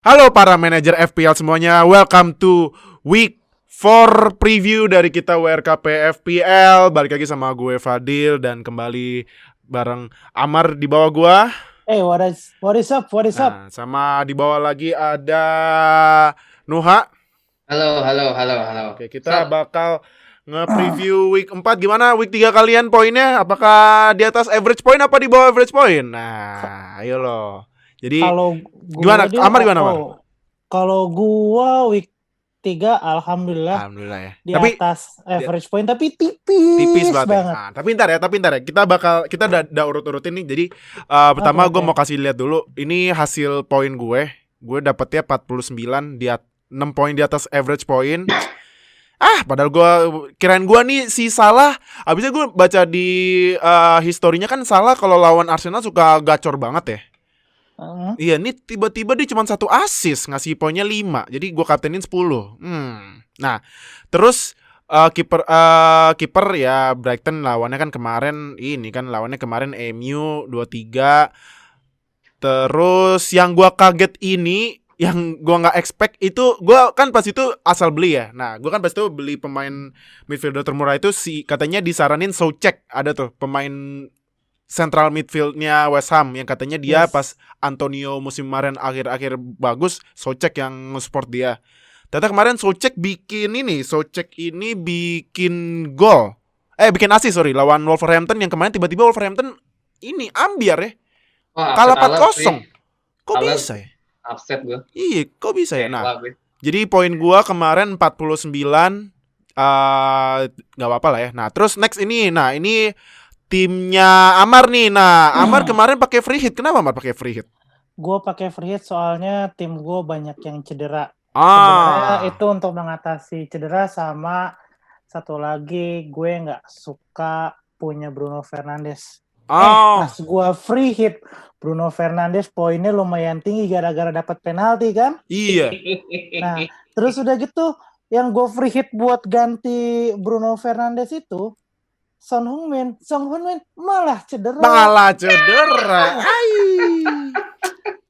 Halo para manajer FPL semuanya, welcome to week 4 preview dari kita WRKP FPL. Balik lagi sama gue Fadil dan kembali bareng Amar di bawah gue. Hey, what is up? What is up? Nah, sama di bawah lagi ada Nuha. Halo, halo, halo, halo. Oke, kita Sup? bakal nge-preview week 4. Gimana week 3 kalian poinnya? Apakah di atas average point apa di bawah average point? Nah, ayo loh. Jadi Kalau gimana? gua deal, Amar gimana, Amar? kalau gua week 3 alhamdulillah Alhamdulillah ya. di Tapi atas average point tapi tipis tipis banget ya. banget. Ah, tapi ntar ya. Kita udah urut-urutin nih. Jadi Oke, pertama gue oke. mau kasih lihat dulu. Ini hasil poin gue. Gue dapetnya 49 6 poin di atas average point. Padahal gue kirain gue nih si Salah. Abisnya gue baca di historinya kan Salah kalau lawan Arsenal suka gacor banget ya. Hmm. Iya, nih tiba-tiba dia cuma 1 assist, ngasih poinnya 5. Jadi gue kaptenin 10. Nah, terus kiper ya Brighton lawannya kan kemarin MU 2-3. Terus yang gua kaget ini, yang gua nggak expect itu, gua kan pas itu asal beli ya. Nah, gua kan pas itu beli pemain midfielder termurah itu, katanya disaranin Soucek, ada tuh pemain central midfieldnya West Ham yang katanya dia Yes. pas Antonio musim kemarin akhir-akhir bagus, Soucek yang nge-support dia. Ternyata kemarin Soucek ini bikin gol. Bikin assist lawan Wolverhampton yang kemarin tiba-tiba Wolverhampton ini ambiar ya. Wah, Kalah upset empat alat sih. kosong. Kok Alat bisa ya? upset gue. Iya, kok bisa ya? Nah, Kecewa gue. jadi poin gua kemarin 49, nggak apa-apa lah ya. Nah, terus next ini. Nah, ini timnya Amar nih. Nah, Amar kemarin pakai free hit. Kenapa Amar pakai free hit? Gua pakai free hit soalnya tim gua banyak yang cedera. Sebenarnya itu untuk mengatasi cedera, sama satu lagi gue nggak suka punya Bruno Fernandes. Pas gua free hit Bruno Fernandes poinnya lumayan tinggi gara-gara dapat penalti kan. Iya. Nah, terus udah gitu yang gue free hit buat ganti Bruno Fernandes itu Son Heung-min malah cedera.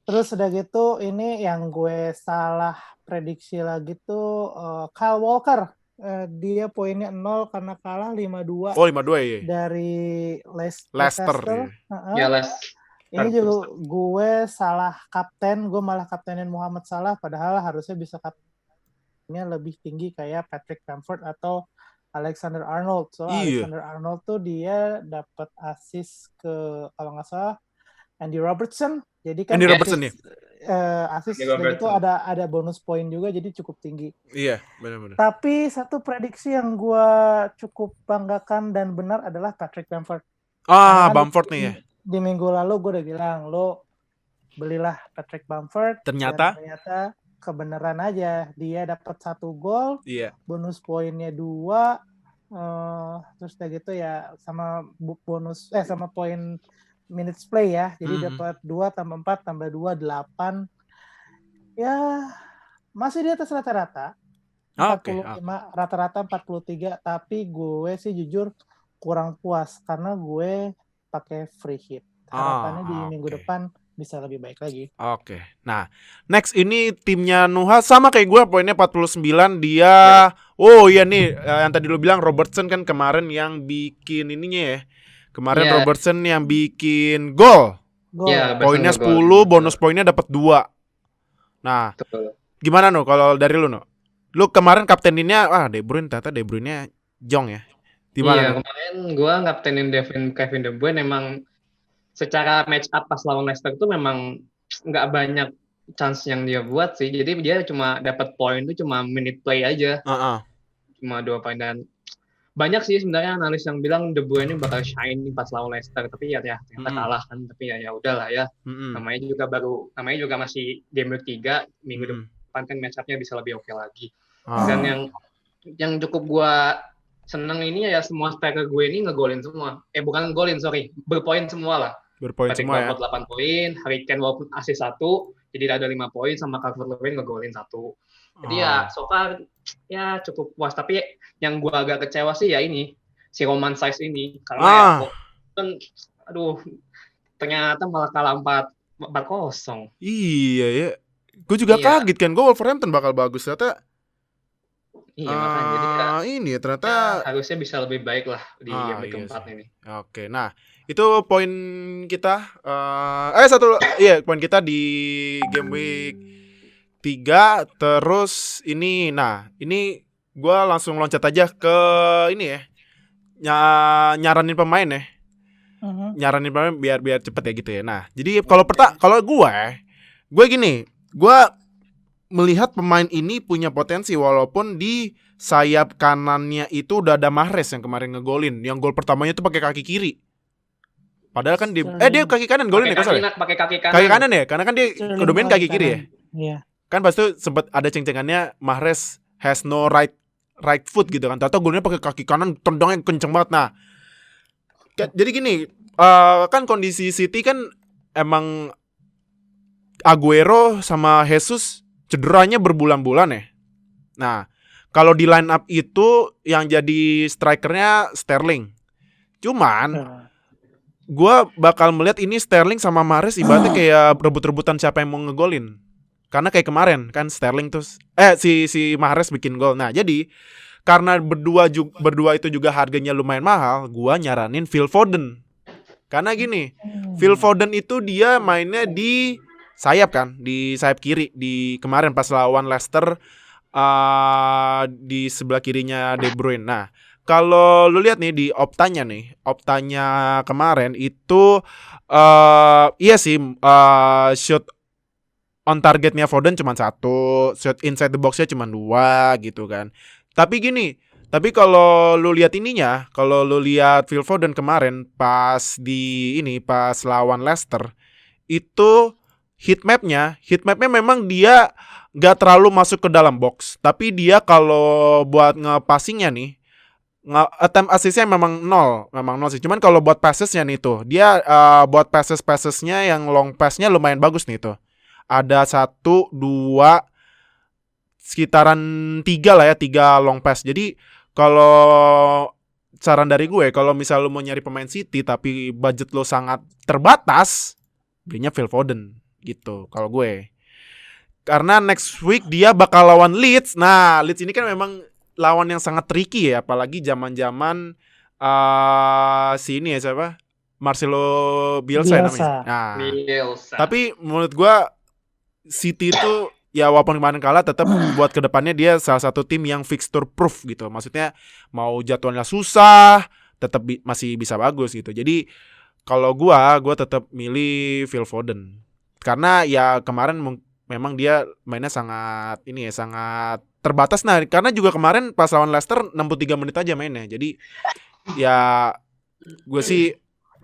Terus udah gitu ini yang gue salah prediksi lagi tuh Kyle Walker. Dia poinnya 0 karena kalah 5-2 Oh, 5-2 ya. dari Leicester. Ya, Les. Ini juga gue salah kapten, gue malah kaptenin Muhammad Salah, padahal harusnya bisa kaptennya lebih tinggi kayak Patrick Bamford atau Alexander Arnold. Soalnya Alexander Arnold tuh dia dapat assist ke kalau nggak salah Andy Robertson. Jadi kan Andy Robertson ya. assist dan itu ada bonus poin juga, jadi cukup tinggi. Iya, benar-benar. Tapi satu prediksi yang gue cukup banggakan dan benar adalah Patrick Bamford. Bamford nih ya. Di minggu lalu gue udah bilang lo belilah Patrick Bamford. Ternyata kebenaran aja, dia dapat 1 gol, bonus poinnya 2, terus udah gitu ya sama bonus sama poin minutes play ya, jadi dapat 2 tambah 4 tambah 2 8. Ya masih di atas rata-rata 45, rata-rata 43, tapi gue sih jujur kurang puas karena gue pakai free hit. Harapannya di minggu depan bisa lebih baik lagi. Oke. Nah, next ini timnya Nuha sama kayak gue, poinnya 49. Dia oh iya nih, yang tadi lu bilang Robertson kan kemarin yang bikin ininya ya. Kemarin Robertson yang bikin gol. Ya, poinnya 10, bonus poinnya dapat 2. Nah, gimana no kalau dari lu no? Lu kemarin kapteninnya De Bruyne, ternyata De Bruyne-nya jong ya. Iya, kemarin gue kaptenin Kevin De Bruyne. Emang secara match up pas lawan Leicester itu memang nggak banyak chance yang dia buat sih. Jadi dia cuma dapat poin itu cuma minute play aja. Cuma 2 poin. Dan banyak sih sebenarnya analis yang bilang De Bruyne bakal shine pas lawan Leicester, tapi ya ternyata kalah kan. Tapi ya udahlah ya. Namanya juga masih game week 3, minggu depan kan match up-nya bisa lebih oke lagi. Dan yang cukup gua seneng ini ya semua striker gue ini ngegolin semua. Bukan ngegolin, sorry, berpoin semua lah. Berpoin semua ya. 8 poin, Harry Kane walaupun assist 1, jadi ada 5 poin, sama Calvert-Lewin ngegolin 1. Jadi ya so far ya cukup puas. Tapi yang gue agak kecewa sih ya ini si Roman Saiz ini, karena kan ternyata malah kalah 4-0. Iya ya. Gue juga Iya. kaget kan, gue Wolverhampton bakal bagus ternyata. Iya makanya jadi ini ya ternyata harusnya bisa lebih baik lah di game iya keempat sih. ini. Oke, nah itu poin kita. Poin kita di game week 3. Terus ini, nah ini gue langsung loncat aja ke ini ya, nyaranin pemain ya. Nyaranin pemain biar cepet ya gitu ya. Nah jadi kalau gue gini, gue melihat pemain ini punya potensi walaupun di sayap kanannya itu udah ada Mahrez yang kemarin ngegolin. Yang gol pertamanya tuh pakai kaki kiri. Padahal kan dia kaki kanan golin ya, pakai kaki kanan. Kaki kanan ya, karena kan dia kedominan kaki kiri ya. Iya. Kan pas itu sempat ada ceng-cengannya Mahrez has no right foot gitu kan. Tahu golnya pakai kaki kanan, tendangnya kenceng banget. Nah, jadi gini, kan kondisi City kan emang Aguero sama Jesus cederanya berbulan-bulan ya. Nah, kalau di line up itu yang jadi strikernya Sterling. Cuman gue bakal melihat ini Sterling sama Mahrez ibaratnya kayak rebut-rebutan siapa yang mau ngegolin. Karena kayak kemarin kan Sterling terus si Mahrez bikin gol. Nah, jadi karena berdua itu juga harganya lumayan mahal, gue nyaranin Phil Foden. Karena gini, Phil Foden itu dia mainnya di sayap kan, di sayap kiri di kemarin pas lawan Leicester, di sebelah kirinya De Bruyne. Nah, kalau lu lihat nih di optanya kemarin itu iya sih, shoot on targetnya Foden cuma 1, shot inside the box-nya cuma 2 gitu kan. Tapi kalau lu lihat kalau lu lihat Phil Foden kemarin pas lawan Leicester itu heatmapnya memang dia gak terlalu masuk ke dalam box, tapi dia kalau buat nge-passingnya nih, attempt assist-nya memang nol sih. Cuman kalau buat passesnya nih tuh, dia buat passesnya yang long pass-nya lumayan bagus nih tuh. Ada 1, 2, sekitaran 3 lah ya, 3 long pass. Jadi kalau saran dari gue, kalau misal lu mau nyari pemain City tapi budget lo sangat terbatas, belinya Phil Foden gitu kalau gue. Karena next week dia bakal lawan Leeds. Nah, Leeds ini kan memang lawan yang sangat tricky ya, apalagi zaman-zaman si ini ya siapa? Marcelo Bielsa namanya. Nah, Bielsa. tapi menurut gue City itu ya walaupun kemarin kalah tetap buat kedepannya dia salah satu tim yang fixture proof gitu. Maksudnya mau jadwalnya susah tetap masih bisa bagus gitu. Jadi kalau gue tetap milih Phil Foden. Karena ya kemarin memang dia mainnya sangat terbatas. Nah, karena juga kemarin pas lawan Leicester 63 menit aja mainnya. Jadi ya gue sih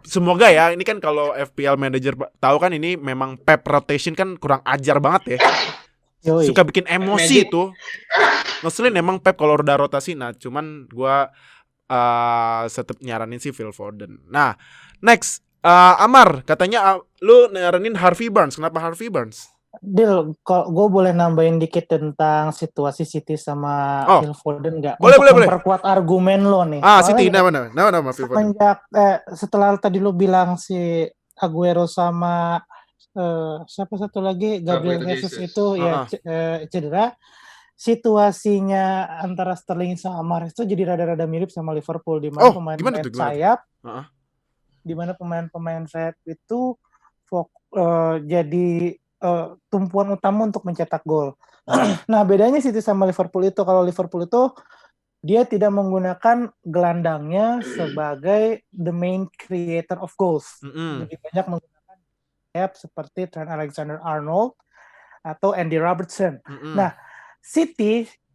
semoga ya, ini kan kalau FPL manager tahu kan ini memang Pep rotation kan kurang ajar banget ya. Suka bikin emosi itu. Ngeselin emang Pep kalau udah rotasi. Nah, cuman gue tetap nyaranin sih Phil Foden. Nah, next Amar, katanya lu nyaranin Harvey Barnes. Kenapa Harvey Barnes? Dil, kalau gue boleh nambahin dikit tentang situasi City sama Phil Foden nggak? Boleh. Memperkuat argumen lo nih. City, nama Phil Foden. Setelah tadi lu bilang si Aguero sama siapa satu lagi Gabriel Jesus itu cedera. Situasinya antara Sterling sama Mahrez itu jadi rada-rada mirip sama Liverpool, di mana pemain-pemain sayap, di mana pemain-pemain sayap itu jadi tumpuan utama untuk mencetak gol. Nah, bedanya City sama Liverpool itu, kalau Liverpool itu dia tidak menggunakan gelandangnya sebagai the main creator of goals. Lebih banyak menggunakan sayap seperti Trent Alexander-Arnold atau Andy Robertson. Nah,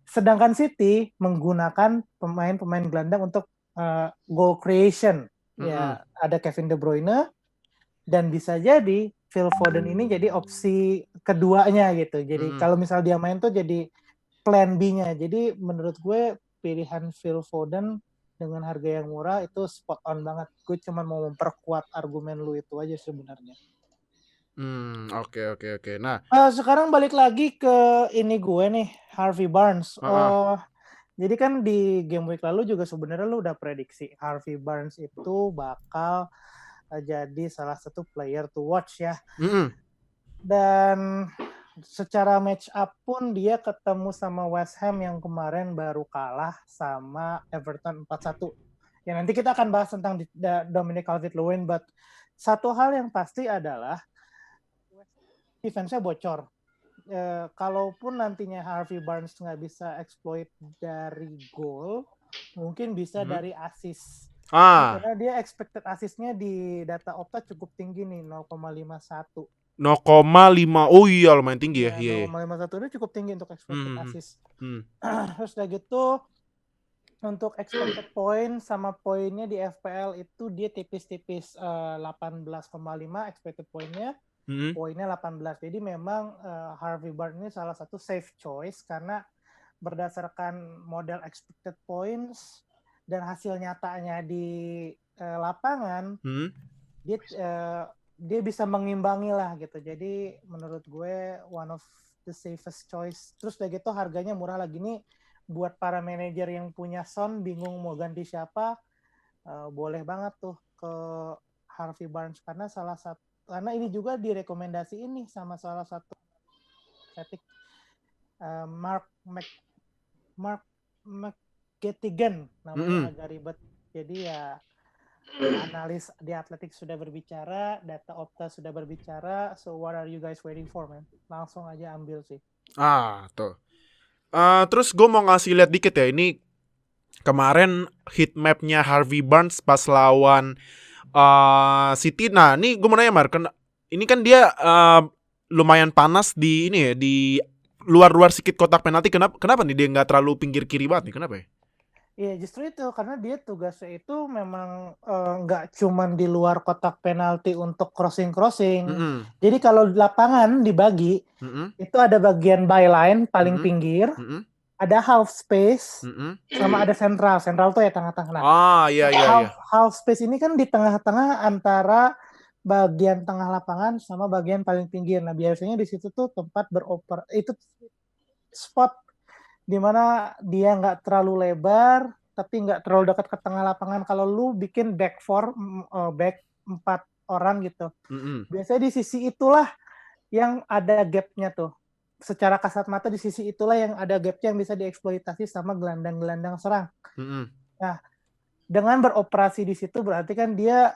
sedangkan City menggunakan pemain-pemain gelandang untuk goal creation. Ya, ada Kevin De Bruyne, dan bisa jadi Phil Foden ini jadi opsi keduanya gitu. Jadi kalau misal dia main tuh jadi plan B-nya. Jadi menurut gue pilihan Phil Foden dengan harga yang murah itu spot on banget. Gue cuma mau memperkuat argumen lu itu aja sebenarnya. Oke. Nah, sekarang balik lagi ke ini gue nih, Harvey Barnes. Jadi kan di game week lalu juga sebenarnya lu udah prediksi Harvey Barnes itu bakal jadi salah satu player to watch ya. Dan secara match up pun dia ketemu sama West Ham yang kemarin baru kalah sama Everton 4-1. Ya nanti kita akan bahas tentang Dominic Calvert-Lewin, but satu hal yang pasti adalah defense-nya bocor. Kalaupun nantinya Harvey Barnes nggak bisa exploit dari gol, mungkin bisa dari assist. Karena dia expected assist-nya di data Opta cukup tinggi nih, 0,51. 0,5. Oh iya lumayan tinggi ya. 0,51 itu cukup tinggi untuk expected assist. Terus udah gitu untuk expected point sama poinnya di FPL itu dia tipis-tipis 18,5 expected poinnya. Poinnya 18. Jadi memang Harvey Barnes ini salah satu safe choice karena berdasarkan model expected points dan hasil nyatanya di lapangan, dia bisa mengimbangi lah gitu. Jadi menurut gue one of the safest choice. Terus udah gitu harganya murah lagi nih buat para manajer yang punya Son bingung mau ganti siapa, boleh banget tuh ke Harvey Barnes karena ini juga direkomendasi ini sama salah satu Mark McGettigan namanya agak ribet. Jadi ya analis di Atletik sudah berbicara, data Opta sudah berbicara, so what are you guys waiting for, man? Langsung aja ambil sih. Tuh. Terus gue mau ngasih lihat dikit ya, ini kemarin heat mapnya Harvey Barnes pas lawan City. Nah, ini gue mau nanya Mar, ini kan dia lumayan panas di ini ya, di luar sedikit kotak penalti. Kenapa nih dia nggak terlalu pinggir kiri banget nih? Kenapa ya? Iya justru itu karena dia tugasnya itu memang nggak cuman di luar kotak penalti untuk crossing. Jadi kalau lapangan dibagi itu ada bagian byline paling pinggir, ada half space, sama ada central. Central tuh ya tengah-tengah. Iya. Half space ini kan di tengah-tengah antara bagian tengah lapangan sama bagian paling pinggir. Nah biasanya di situ tuh tempat itu spot di mana dia nggak terlalu lebar tapi nggak terlalu dekat ke tengah lapangan. Kalau lu bikin back 4 orang gitu, biasanya di sisi itulah yang ada gapnya tuh. Secara kasat mata di sisi itulah yang ada gapnya yang bisa dieksploitasi sama gelandang-gelandang serang. Nah, dengan beroperasi di situ berarti kan dia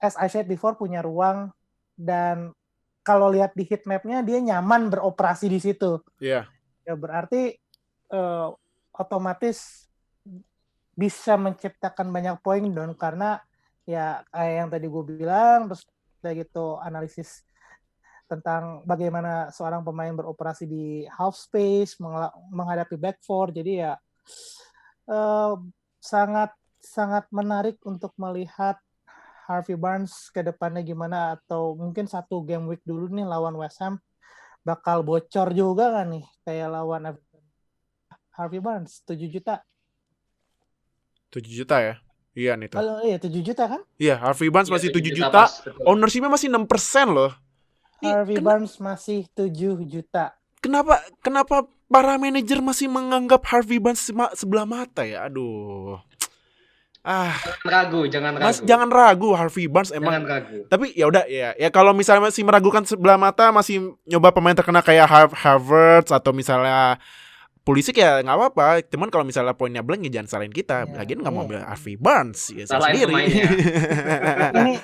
as I said before punya ruang, dan kalau lihat di heat mapnya dia nyaman beroperasi di situ. Iya. Ya berarti otomatis bisa menciptakan banyak poin dong, karena ya kayak yang tadi gue bilang, terus kayak gitu analisis tentang bagaimana seorang pemain beroperasi di half space menghadapi back four. Jadi ya sangat menarik untuk melihat Harvey Barnes ke depannya gimana, atau mungkin satu game week dulu nih lawan West Ham bakal bocor juga kan nih kayak lawan Everton. Harvey Barnes 7 juta. 7 juta ya? Iya nih tuh. Iya 7 juta kan? Iya, Harvey Barnes masih 7 juta. Ownership-nya masih 6% loh. Harvey Barnes masih 7 juta. Kenapa para manajer masih menganggap Harvey Barnes sebelah mata ya? Aduh. Jangan ragu Harvey Barnes emang. Jangan ragu. Tapi ya udah ya kalau misalnya masih meragukan sebelah mata, masih nyoba pemain terkena kayak Havertz atau misalnya Pulisic ya nggak apa-apa. Cuman kalau misalnya poinnya blank ya jangan salahin kita. Lagian nggak mau ambil Harvey Barnes ya sendiri. Ini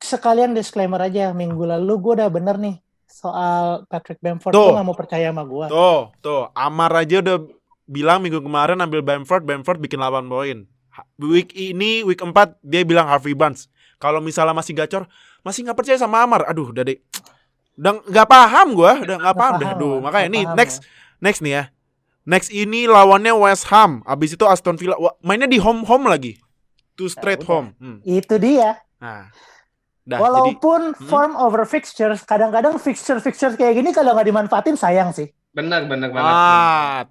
sekalian disclaimer aja, minggu lalu gue udah bener nih soal Patrick Bamford. Gue nggak mau percaya sama gue. Tuh Amar aja udah bilang minggu kemarin ambil Bamford bikin 8 poin. Week 4 dia bilang Harvey Barnes. Kalau misalnya masih gacor, masih nggak percaya sama Amar. Aduh udah deh, udah nggak paham gue, udah nggak paham deh. Aduh makanya nih next nih ya. Next ini lawannya West Ham. Abis itu Aston Villa. Mainnya di home lagi. 2 straight home. Itu dia. Nah, walaupun form over fixtures, kadang-kadang fixture kayak gini kalau nggak dimanfaatin sayang sih. Benar banget.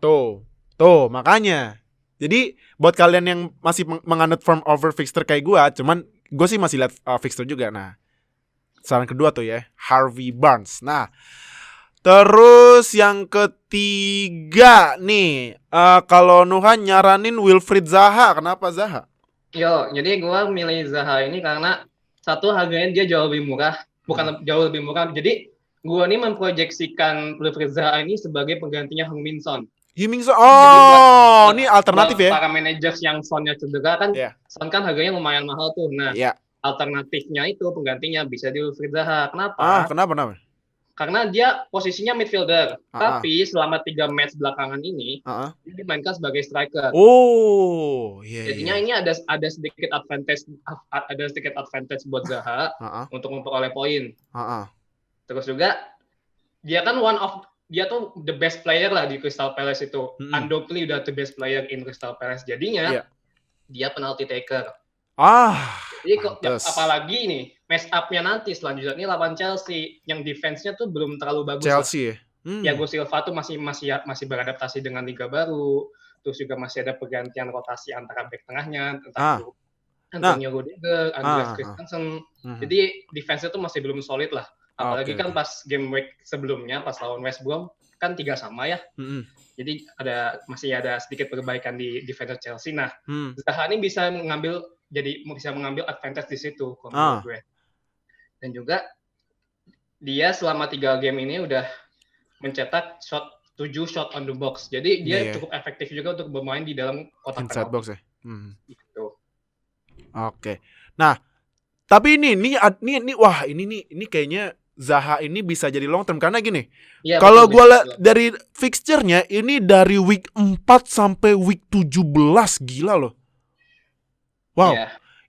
Tuh makanya. Jadi buat kalian yang masih menganut form over fixture kayak cuman gue sih masih lihat fixture juga. Nah, saran kedua tuh ya, Harvey Barnes. Nah, terus yang ketiga nih, kalau Nuhan nyaranin Wilfried Zaha. Kenapa Zaha? Jadi gue milih Zaha ini karena satu, harganya dia jauh lebih murah. Bukan jauh lebih murah, jadi Gue nih memproyeksikan Wilfried Zaha ini sebagai penggantinya Heung-min Son. Heung-min Son. Oh, ini alternatif ya. Para manajer yang Sonnya cedera kan, Son kan harganya lumayan mahal tuh. Nah, alternatifnya itu penggantinya bisa di Wilfried Zaha. Kenapa? Kenapa? Karena dia posisinya midfielder, tapi selama 3 match belakangan ini dia dimainkan sebagai striker. Jadinya ini ada sedikit advantage buat Zaha untuk memperoleh poin. Terus juga dia kan dia tuh the best player lah di Crystal Palace itu. Undoubtedly udah the best player in Crystal Palace. Jadinya dia penalty taker. Jadi apalagi nih match up-nya nanti selanjutnya ini lawan Chelsea yang defense-nya tuh belum terlalu bagus. Chelsea ya. Thiago Silva tuh masih beradaptasi dengan liga baru. Terus juga masih ada pergantian rotasi antara back tengahnya, entah itu Antonio Rudiger, Andreas Christensen. Jadi defense-nya tuh masih belum solid lah. Apalagi kan pas game week sebelumnya pas lawan West Brom kan 3-3 ya. Jadi masih ada sedikit perbaikan di defense Chelsea. Nah, Zaha ini bisa mengambil advantage di situ menurut gue. Dan juga dia selama 3 game ini udah mencetak 7 shot on the box. Jadi dia cukup efektif juga untuk bermain di dalam kotak inside box ya. Gitu. Oke. Nah, tapi ini wah ini kayaknya Zaha ini bisa jadi long term karena gini. Kalau gue lihat dari fixture-nya ini dari week 4 sampai week 17 gila loh. Wow.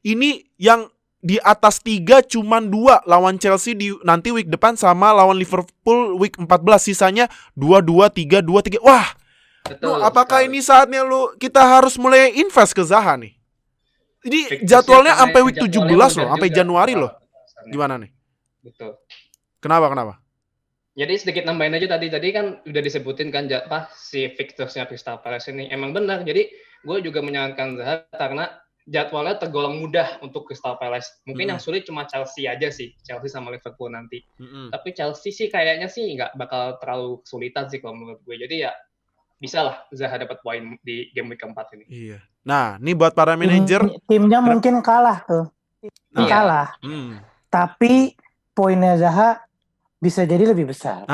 Ini yang di atas 3 cuman 2 lawan Chelsea di nanti week depan sama lawan Liverpool week 14, sisanya 2-2 3-2 3. Wah. Betul, apakah ini saatnya kita harus mulai invest ke Zaha nih? Ini jadwalnya sampai week 17 loh, sampai Januari loh. Gimana nih? Betul. Kenapa? Jadi sedikit nambahin aja tadi kan udah disebutin kan si fixtures-nya Crystal Palace ini emang benar. Jadi gue juga menyarankan Zaha karena jadwalnya tergolong mudah untuk Crystal Palace. Mungkin yang sulit cuma Chelsea aja sih, Chelsea sama Liverpool nanti. Tapi Chelsea sih kayaknya sih nggak bakal terlalu kesulitan sih kalau menurut gue. Jadi ya bisa lah Zaha dapat poin di game week keempat ini. Iya. Nah, ini buat para manajer. Timnya mungkin kalah tuh. Kalah. Tapi poinnya Zaha bisa jadi lebih besar.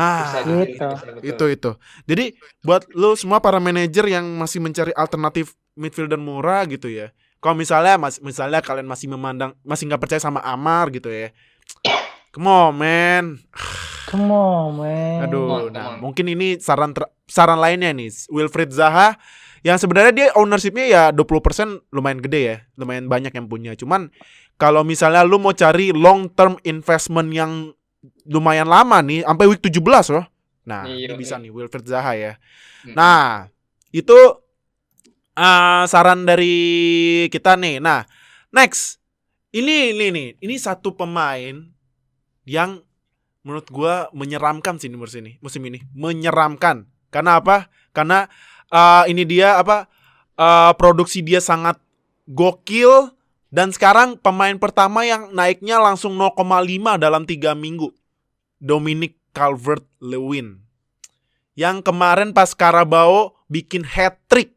Itu. Jadi buat lu semua para manajer yang masih mencari alternatif midfielder murah gitu ya. Kalau misalnya kalian masih nggak percaya sama Amar gitu ya. Come on man. Aduh, mungkin ini saran lainnya nih. Wilfried Zaha yang sebenarnya dia ownership-nya ya 20% lumayan gede ya. Lumayan banyak yang punya. Cuman kalau misalnya lu mau cari long term investment yang lumayan lama nih, sampai week 17 loh. Nah, ini bisa nih Wilfried Zaha ya. Nah, itu saran dari kita nih. Nah, next. Ini satu pemain yang menurut gua menyeramkan sih musim ini. Menyeramkan. Karena apa? Karena ini dia produksi dia sangat gokil. Dan sekarang pemain pertama yang naiknya langsung 0,5 dalam 3 minggu. Dominic Calvert-Lewin. Yang kemarin pas Carabao bikin hat-trick.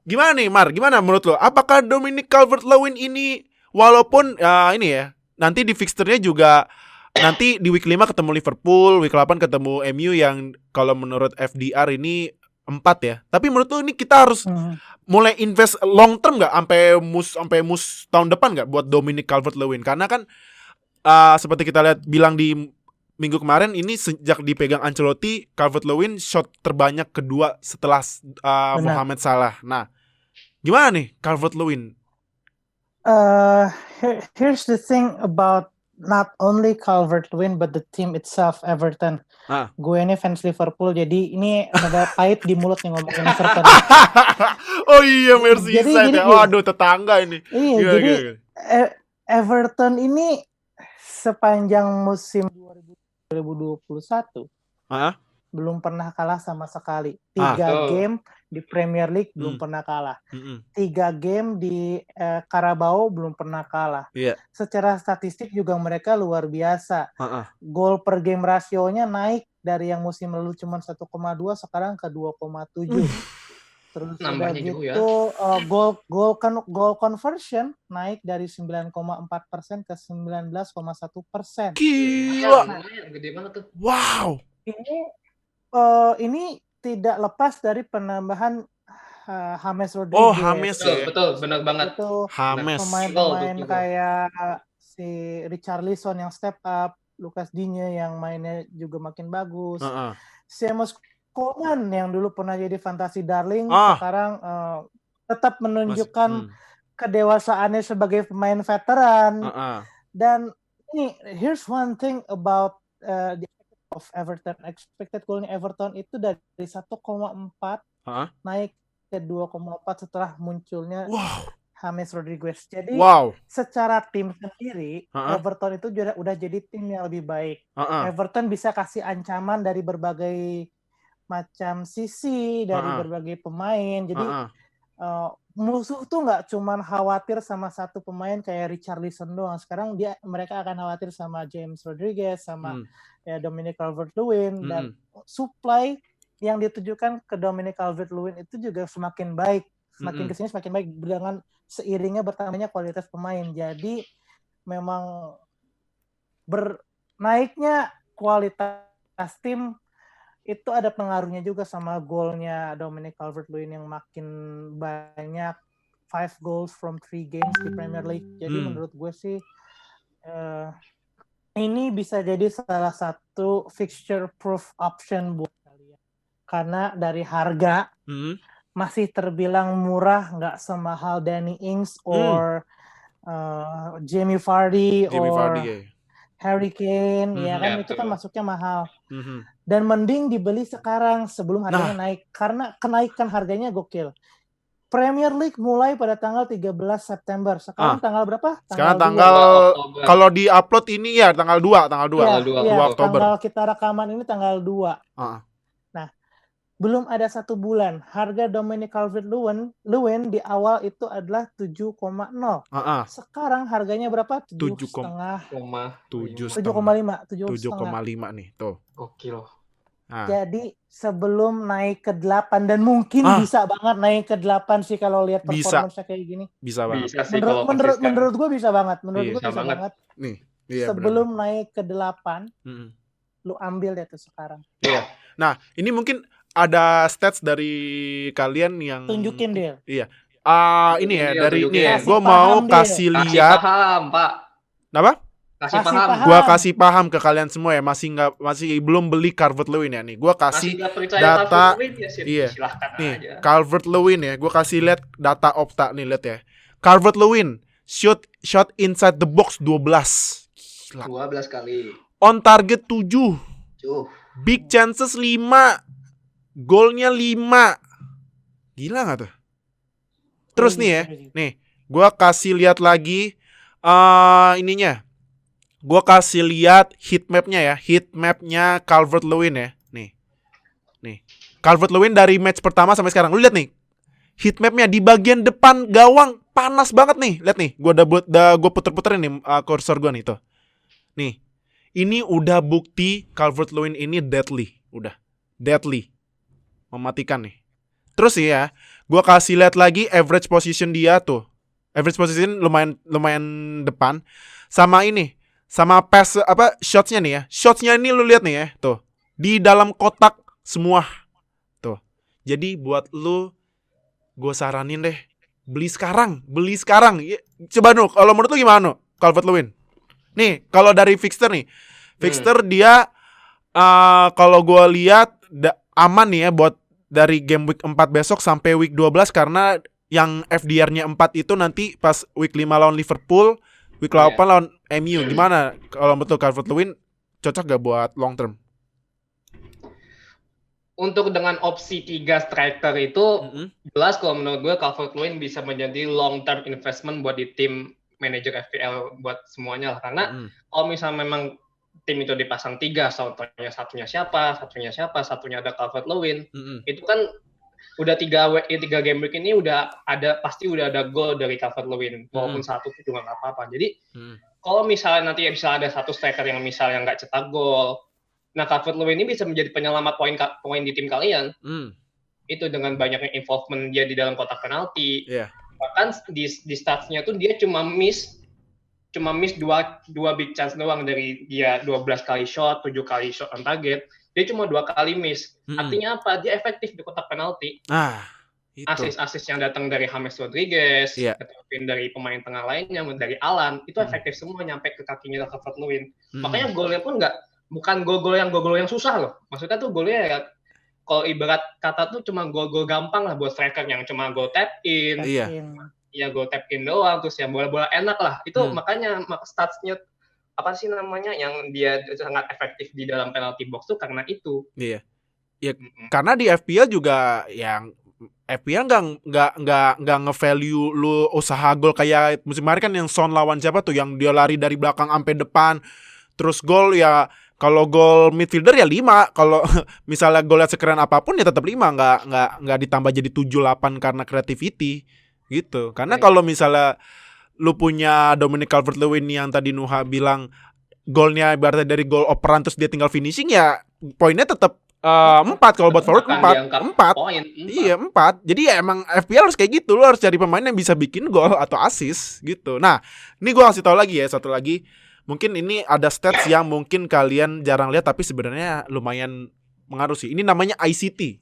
Gimana nih Mar? Gimana menurut lo? Apakah Dominic Calvert-Lewin ini walaupun ini ya, nanti di fixture-nya juga nanti di week 5 ketemu Liverpool, week 8 ketemu MU yang kalau menurut FDR ini 4 ya. Tapi menurut lo ini kita harus mulai invest long term nggak sampai mus tahun depan nggak buat Dominic Calvert-Lewin? Karena kan seperti kita lihat bilang di minggu kemarin ini sejak dipegang Ancelotti, Calvert-Lewin shot terbanyak kedua setelah Mohamed Salah. Nah, gimana nih Calvert-Lewin? Here's the thing about not only Calvert-Lewin but the team itself, Everton. Gue ini fans Liverpool, jadi ini ada pahit di mulut nih ngomongin Everton. Oh iya, Merseyside ya. Waduh, tetangga ini. Iya, Everton ini sepanjang musim 2021 belum pernah kalah sama sekali. 3 game di Premier League belum pernah kalah. 3 game di Carabao belum pernah kalah. Secara statistik juga mereka luar biasa. Gol per game rasionya naik dari yang musim lalu cuma 1,2 sekarang ke 2,7. Terus udah Nambahnya jauh ya. gitu goal conversion naik dari 9,4% ke 19,1%. Gila. Lumayan, gede banget tuh. Wow. Ini tidak lepas dari penambahan James Rodriguez. Oh, James ya. Betul, benar banget. Itu James. pemain kayak si Richarlison yang step up, Lucas Digne yang mainnya juga makin bagus. Seamus Coleman yang dulu pernah jadi fantasy darling sekarang tetap menunjukkan kedewasaannya sebagai pemain veteran. Dan ini here's one thing about the of Everton. Expected goalnya Everton itu dari 1,4 naik ke 2,4 setelah munculnya James Rodriguez. Jadi secara tim sendiri Everton itu udah jadi tim yang lebih baik. Everton bisa kasih ancaman dari berbagai macam sisi, dari berbagai pemain. Jadi musuh tuh nggak cuman khawatir sama satu pemain kayak Richarlison doang. Sekarang mereka akan khawatir sama James Rodriguez, sama Dominic Calvert-Lewin, dan supply yang ditujukan ke Dominic Calvert-Lewin itu juga semakin baik, semakin kesini semakin baik dengan seiringnya bertambahnya kualitas pemain. Jadi memang naiknya kualitas tim itu ada pengaruhnya juga sama golnya Dominic Calvert-Lewin yang makin banyak, 5 goals from 3 games di Premier League. Jadi menurut gue sih ini bisa jadi salah satu fixture proof option buat kalian. Karena dari harga masih terbilang murah, nggak semahal Danny Ings or Jamie Vardy or Harry Kane, ya kan itu kan masuknya mahal. Dan mending dibeli sekarang sebelum harganya naik, karena kenaikan harganya gokil. Premier League mulai pada tanggal 13 September. Sekarang tanggal berapa? Sekarang tanggal kalau di-upload ini ya tanggal 2 2 Oktober. Tanggal kita rekaman ini tanggal 2. Nah, belum ada 1 bulan. Harga Dominic Calvert-Lewin di awal itu adalah 7,0. Sekarang harganya berapa? 7,5. 7,5 nih, tuh. Gokil. Jadi sebelum naik ke 8 dan mungkin bisa banget naik ke 8 sih kalau lihat performance kayak gini. Bisa banget. Menurut gue bisa banget. Bisa banget. Nih, sebelum naik ke 8, lu ambil deh tuh sekarang. Iya. Nah, ini mungkin ada stats dari kalian yang tunjukin deh. Iya. Ini ya dari ini ya. Gue mau kasih lihat. Kasih paham, Pak. Kenapa? Kasih paham. Gua kasih paham ke kalian semua ya, masih belum beli Calvert-Lewin ya nih. Gua kasih data silahkan nih, aja. Calvert-Lewin ya. Gua kasih lihat data Opta nih, lihat ya. Calvert-Lewin shot inside the box 12. Gila. 12 kali. On target 7. Big chances 5. Golnya 5. Gila enggak tuh? Terus nih ya. Nih, gua kasih lihat lagi ininya. Gue kasih lihat heat mapnya Calvert-Lewin ya. Nih. Calvert-Lewin dari match pertama sampai sekarang. Lu lihat nih. Heat mapnya di bagian depan gawang panas banget nih. Lihat nih, gue gue puter-puterin nih kursor gue nih tuh. Nih. Ini udah bukti Calvert-Lewin ini deadly. Udah. Deadly. Mematikan nih. Terus ya, gue kasih lihat lagi average position dia tuh. Average position lumayan depan. Sama ini. Sama pass shotsnya nih ya. Shotsnya ini lu lihat nih ya. Tuh. Di dalam kotak semua. Tuh. Jadi buat lu, gue saranin deh. Beli sekarang. Coba Nu, kalau menurut lu gimana Nu? Calvert-Lewin. Nih, kalau dari fixture nih. Fixture dia kalau gue lihat aman nih ya buat dari game week 4 besok sampai week 12. Karena yang FDR-nya 4 itu nanti pas week 5 lawan Liverpool, week 8 lawan MU. Gimana kalau betul Calvert-Lewin cocok gak buat long term? Untuk dengan opsi 3 striker itu jelas kalau menurut gue Calvert-Lewin bisa menjadi long term investment buat di tim manajer FPL buat semuanya lah. Karena kalau misalnya memang tim itu dipasang 3, satunya satunya ada Calvert-Lewin, itu kan udah 3 game week ini pasti udah ada gol dari Calvert-Lewin, walaupun satu itu juga nggak apa-apa. Jadi kalau misalnya nanti bisa ada satu striker yang misalnya nggak cetak gol, nah Calvert-Lewin ini bisa menjadi penyelamat poin di tim kalian. itu dengan banyaknya involvement dia di dalam kotak penalti. Iya. Bahkan di statsnya tuh dia cuma miss dua big chance doang dari dia 12 kali shot, 7 kali shot on target. Dia cuma 2 kali miss. Artinya apa? Dia efektif di kotak penalti. Itu. Asis yang datang dari James Rodriguez, ataupun dari pemain tengah lainnya, dari Alan, itu efektif semua nyampe ke kakinya Calvert-Lewin. Makanya golnya pun bukan gol-gol yang susah loh. Maksudnya tuh golnya ya, kalau ibarat kata tuh cuma gol-gol gampang lah buat striker yang cuma gol tap in. Ya gol tap in doang, terus ya bola-bola enak lah. Itu makanya statsnya apa sih namanya yang dia sangat efektif di dalam penalty box tuh karena itu. Iya. Ya karena di FPL juga yang FPL nggak nge-value lu usaha gol kayak musim kemarin kan yang Son lawan siapa tuh yang dia lari dari belakang sampai depan terus gol ya. Kalau gol midfielder ya 5. Kalau misalnya golnya sekeren apapun ya tetap 5, nggak ditambah jadi 7-8 karena creativity gitu. Karena kalau misalnya lu punya Dominic Calvert-Lewin yang tadi Nuha bilang golnya ibaratnya dari gol operan terus dia tinggal finishing ya poinnya tetap 4 kalau buat forward 4. Iya 4. Jadi ya emang FPL harus kayak gitu. Lu harus cari pemain yang bisa bikin gol atau assist gitu. Nah, ini gue kasih tahu lagi ya, satu lagi. Mungkin ini ada stats yang mungkin kalian jarang lihat tapi sebenarnya lumayan mengaruh sih. Ini namanya ICT.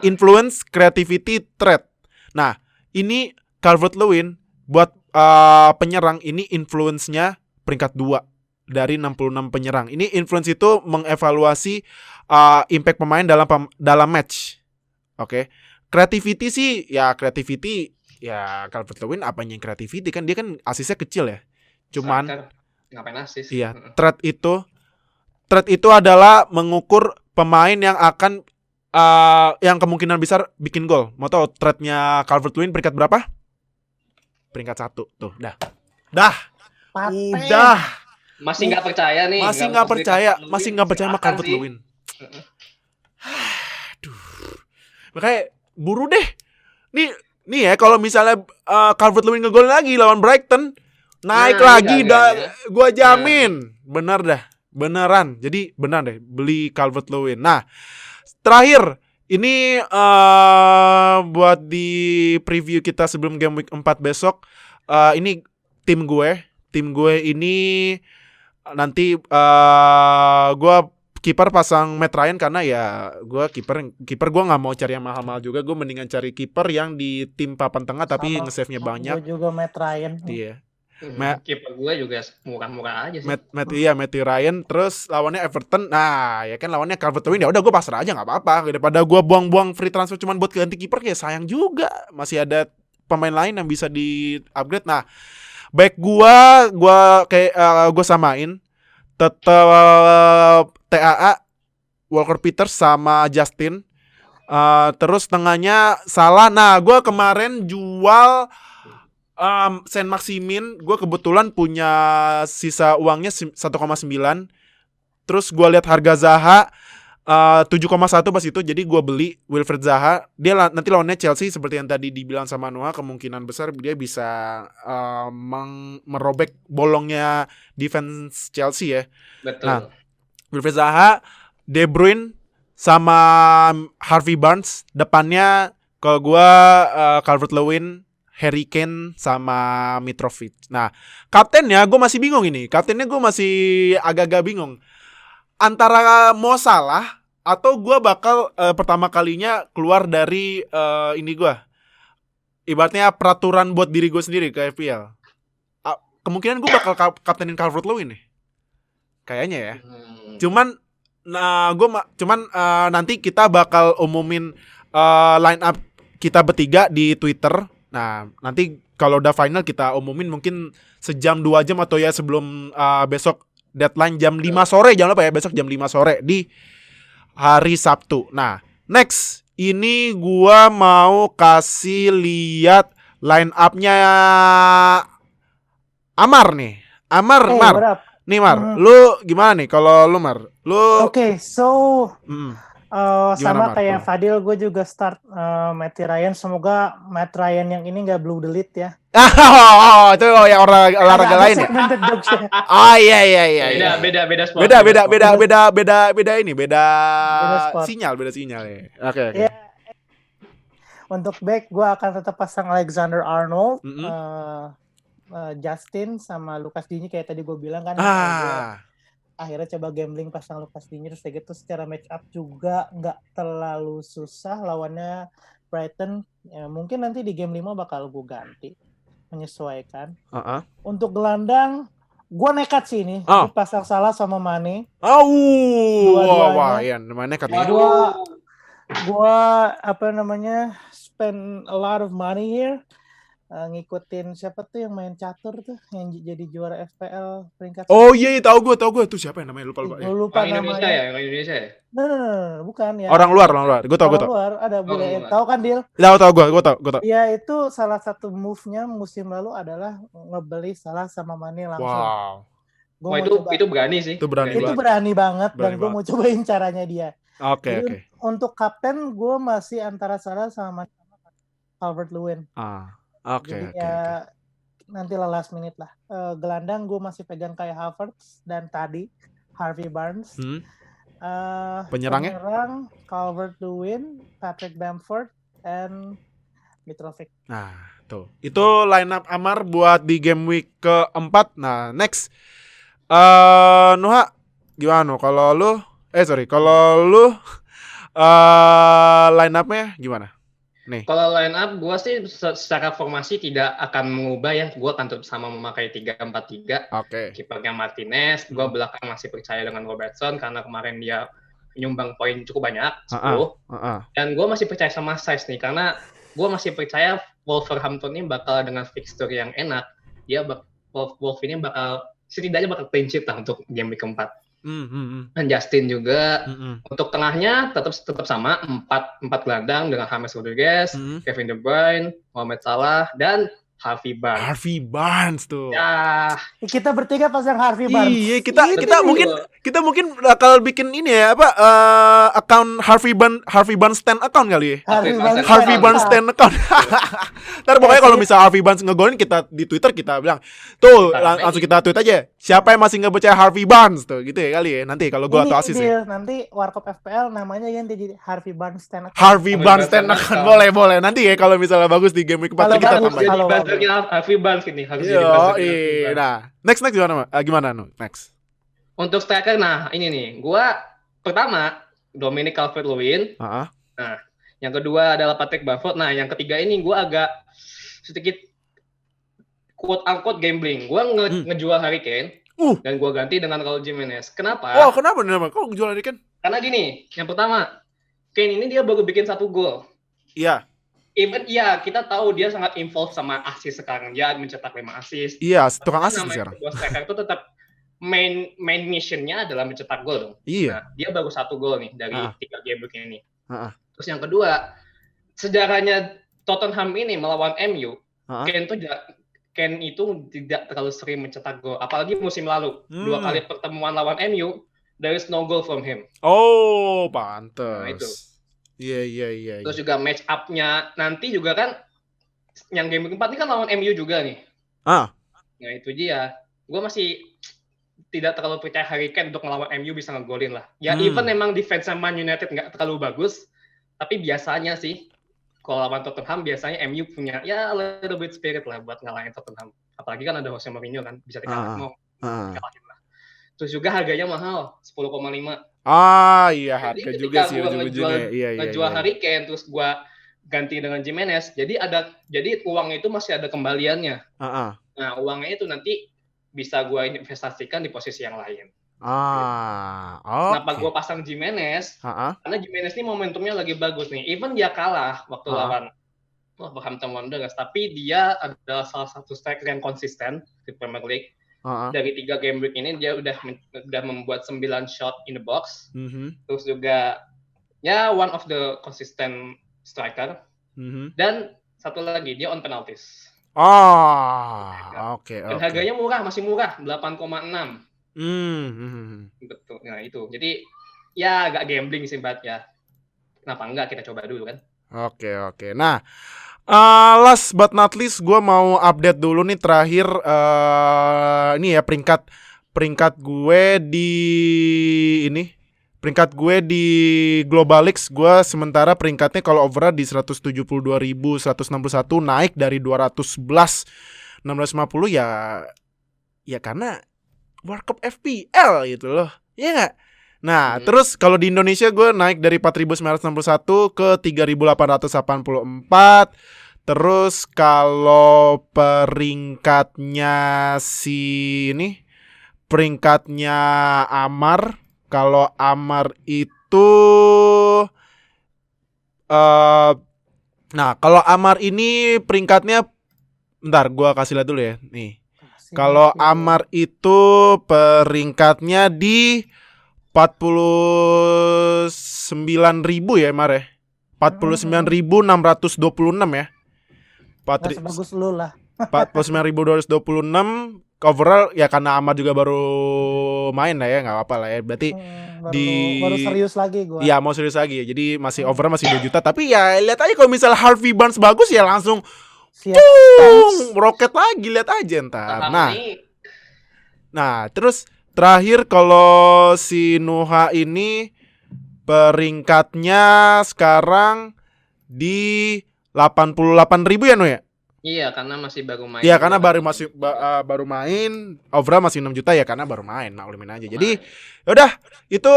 Influence Creativity Threat. Nah, ini Calvert-Lewin buat penyerang ini influence-nya peringkat 2 dari 66 penyerang. Ini influence itu mengevaluasi impact pemain dalam match. Oke. Creativity sih ya Calvert-Lewin apanya yang creativity kan dia kan asisnya kecil ya. Cuman ngapain asis? Iya, threat itu adalah mengukur pemain yang akan yang kemungkinan besar bikin gol. Mau tahu threatnya Calvert-Lewin peringkat berapa? Peringkat 1 tuh. Dah. Udah. Masih nggak percaya nih. Masih nggak percaya sama Calvert-Lewin. Aduh. Makanya buru deh. Nih ya kalau misalnya Calvert-Lewin ngegol lagi lawan Brighton, naik lagi gua jamin. Beneran. Jadi benar deh beli Calvert-Lewin. Nah, terakhir ini buat di preview kita sebelum game week 4 besok. Ini tim gue ini nanti gue kiper pasang Matt Ryan karena ya gue kiper gue nggak mau cari yang mahal-mahal juga. Gue mendingan cari kiper yang di tim papan tengah tapi nge-save-nya banyak. Gue juga Matt Ryan. Iya. Kiper gue juga murah-murah aja sih. Matthew Ryan. Terus lawannya Everton. Nah ya kan lawannya Calvert-Lewin. Ya udah gue pasrah aja nggak apa-apa. Daripada gue buang-buang free transfer cuman buat ganti kiper kayak sayang juga. Masih ada pemain lain yang bisa di upgrade. Nah back gue samain tetap TAA Walker Peters sama Justin. Terus tengahnya Salah. Nah gue kemarin jual Saint Maximin. Gue kebetulan punya sisa uangnya 1,9. Terus gue lihat harga Zaha 7,1 pas itu. Jadi gue beli Wilfried Zaha. Dia nanti lawannya Chelsea. Seperti yang tadi dibilang sama Noah, kemungkinan besar dia bisa merobek bolongnya defense Chelsea ya. Betul. Nah, Wilfried Zaha, De Bruyne sama Harvey Barnes. Depannya kalau gue Calvert-Lewin, Harry Kane sama Mitrovic. Nah, kaptennya gue masih bingung ini. Kaptennya gue masih agak-agak bingung. Antara Mo Salah atau gue bakal pertama kalinya keluar dari ini gue. Ibaratnya peraturan buat diri gue sendiri ke FPL. Kemungkinan gue bakal kaptenin Calvert-Lewin nih. Kayaknya ya. Cuman nanti kita bakal umumin line up kita bertiga di Twitter. Nah, nanti kalau udah final kita umumin mungkin sejam 2 jam atau ya sebelum besok deadline jam 5 sore. Jangan lupa ya besok jam 5 sore di hari Sabtu. Nah, next ini gua mau kasih lihat line up-nya Amar nih. Mar. Nih Mar, lu gimana nih kalau lu Mar? Lu Oke, so Sama kayak Fadil, gue juga start Matt Ryan. Semoga Matt Ryan yang ini nggak blue delete ya. Itu yang olahraga lain ya. Iya. Beda sport. Beda ini, beda sinyal ya. Oke. Yeah. Untuk back, gue akan tetap pasang Alexander Arnold, Justin sama Lucas Digne kayak tadi gue bilang kan. Akhirnya coba gambling pasang Lucas Digne, terus kayak gitu secara match up juga nggak terlalu susah lawannya Brighton. Ya, mungkin nanti di game 5 bakal gue ganti menyesuaikan. Untuk gelandang gue nekat sih ini, pasang Salah sama Mane. Wah, ya namanya nekat. Gue spend a lot of money here. Ngikutin siapa tuh yang main catur tuh yang jadi juara FPL peringkat. Oh iya, tahu gue tuh siapa yang namanya lupa. Lupa namanya. Orang Indonesia ya? No, bukan ya. Orang luar. Gue tahu. Orang luar ada bule. Tahu kan Dil? Tahu gue tahu. Iya, itu salah satu move-nya musim lalu adalah ngebeli Salah sama Mane langsung. Wow. Itu berani sih. Itu berani banget dan gue mau cobain caranya dia. Oke. Untuk kapten gue masih antara Salah sama Calvert-Lewin. Oke. Nanti last minute lah. Gelandang gue masih pegang kayak Havertz dan tadi Harvey Barnes. Penyerang Calvert-Lewin, Patrick Bamford, and Mitrovic. Nah, tuh. Itu line up Amar buat di game week keempat. Nah, next. Nuha, gimana? Kalau lu line up-nya gimana? Nih. Kalau line up gue sih secara formasi tidak akan mengubah ya. Gue akan tetap sama memakai 3-4-3. Oke. Kipernya Martinez. Gue belakang masih percaya dengan Robertson karena kemarin dia menyumbang poin cukup banyak, 10. Dan gue masih percaya sama Sainz nih karena gue masih percaya Wolverhampton ini bakal dengan fixture yang enak. Wolf ini setidaknya bakal clean sheet lah untuk game week keempat. Dan Justin juga. Untuk tengahnya tetap sama 4 gelandang dengan James Rodriguez, Kevin De Bruyne, Mohamed Salah dan Harvey Barnes tuh. Ya. Kita bertiga pasang Harvey Barnes. Iya, kita mungkin bakal bikin ini ya account Harvey Barnes 10 account kali ya. Harvey Barnes 10 account. Ntar pokoknya kalau misalnya Harvey Barnes ngegolin, kita di Twitter kita bilang, tuh langsung kita tweet aja. Siapa yang masih nggak percaya Harvey Barnes tuh, gitu ya kali ya. Nanti kalau gua atau Asis ya. Nanti Warkop FPL namanya ganti jadi Harvey Barnes 10 account. Harvey Barnes 10 account. Boleh. Nanti ya kalau misalnya bagus di game week 4 kita tambahin. Harvey Barnes ini harus jadi. Nah, next gimana next? Untuk striker, nah ini nih, gua pertama Dominic Calvert-Lewin. Nah, yang kedua adalah Patrick Bamford. Nah, yang ketiga ini gua agak sedikit quote unquote gambling. Gua ngejual Harry Kane dan gua ganti dengan Raul Jimenez. Kenapa? Kenapa? Kok ngejual Harry Kane? Karena gini, yang pertama, Kane ini dia baru bikin 1 gol. Iya. Kita tahu dia sangat involved sama assist sekarang. Dia mencetak 5 assist. Iya, tukang assist sekarang. Striker itu tetap main missionnya adalah mencetak gol dong. Iya. Nah, dia baru 1 gol nih dari 3 game ini. Terus yang kedua, sejarahnya Tottenham ini melawan MU, Kane itu tidak terlalu sering mencetak gol. Apalagi musim lalu, 2 kali pertemuan lawan MU, there is no goal from him. Oh, pantes. Nah, itu. Iya. Terus juga match up-nya nanti juga kan, yang game keempat ini kan lawan MU juga nih. Nah, itu dia. Gue masih tidak terlalu percaya Harry Kane untuk melawan MU bisa ngegolin lah. Ya, even memang defense Man United nggak terlalu bagus, tapi biasanya sih, kalau lawan Tottenham biasanya MU punya ya little bit spirit lah buat ngalahin Tottenham. Apalagi kan ada Jose Mourinho kan, bisa dikalahin kalahin lah. Terus juga harganya mahal, 10,5. Iya, harga juga sih ujung-ujungnya. Ngejual Harry Kane terus gua ganti dengan Jimenez. Jadi uang itu masih ada kembaliannya. Nah, uangnya itu nanti bisa gua investasikan di posisi yang lain. Kenapa gua pasang Jimenez? Karena Jimenez ini momentumnya lagi bagus nih. Even dia kalah waktu lawan Wolverhampton Wanderers, tapi dia adalah salah satu striker yang konsisten di Premier League. Dari 3 game week ini dia udah membuat 9 shot in the box. Terus juga ya one of the consistent striker. Dan satu lagi dia on penalties. Oke. Dan harganya murah, masih murah, 8,6. Betul. Nah, itu. Jadi ya agak gambling sih, Bat ya. kenapa enggak kita coba dulu kan. Oke. Nah, last but not least, gue mau update dulu nih terakhir ini ya peringkat gue di ini. Peringkat gue di Global Leagues, gue sementara peringkatnya kalau overall di 172.161, naik dari 211 650 ya karena World Cup FPL gitu loh. Iya enggak? Nah, terus kalau di Indonesia gue naik dari 4.961 ke 3.884. Terus kalau peringkatnya peringkatnya Amar, kalau Amar itu nah, kalau Amar ini peringkatnya, bentar gue kasih lihat dulu ya. Nih. Kalau Amar itu peringkatnya di 49.000 ya, Mar ya. 49.626 ya. Bagus lu lah. 49.226 overall ya, karena Amar juga baru main lah ya, enggak apa-apa lah ya. Berarti baru serius lagi gua. Iya, mau serius lagi. Jadi masih overall masih 2 juta, tapi ya lihat aja kalau misal Harvey Barnes bagus ya langsung roket lagi, lihat aja ntar. Nah, terus terakhir kalau si Nuha ini peringkatnya sekarang di 88.000 ya, Nuh ya? Iya, karena masih baru main. Iya, karena baru main, overall masih 6 juta ya karena baru main, maklumin aja. Jadi, yaudah, itu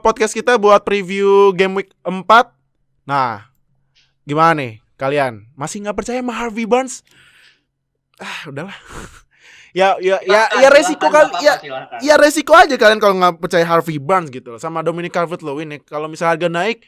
podcast kita buat preview game week 4. Nah, gimana nih kalian? Masih nggak percaya sama Harvey Barnes? Udahlah. ya resiko kali. Ya resiko aja kalian kalau nggak percaya Harvey Barnes gitu loh. Sama Dominic Calvert-Lewin ya. Kalau misalnya harga naik,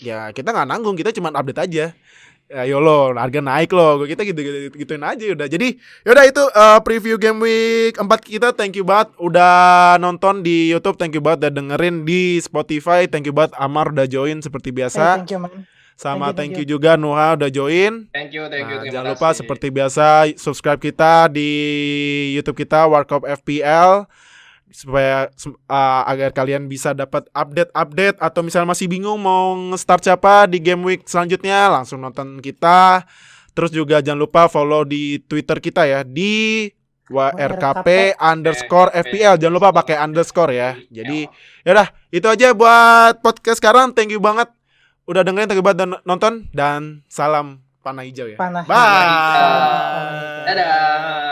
ya kita nggak nanggung, kita cuma update aja. Ya YOLO, harga naik loh. Kita gituin aja udah. Jadi yaudah itu preview game week 4 kita. Thank you banget udah nonton di YouTube, thank you banget udah dengerin di Spotify, thank you banget Amar udah join seperti biasa. Thank you, man. Sama thank you juga Nuha udah join. Thank you. Jangan lupa seperti biasa subscribe kita di YouTube kita Warkop FPL supaya agar kalian bisa dapat update atau misalnya masih bingung mau nge-start siapa di game week selanjutnya, langsung nonton kita. Terus juga jangan lupa follow di Twitter kita ya di @rkp_FPL. Jangan lupa pakai underscore ya. Jadi yaudah itu aja buat podcast sekarang. Thank you banget udah dengerin, thank you banget dan nonton, dan salam panah hijau ya. Panah Bye. Dadah.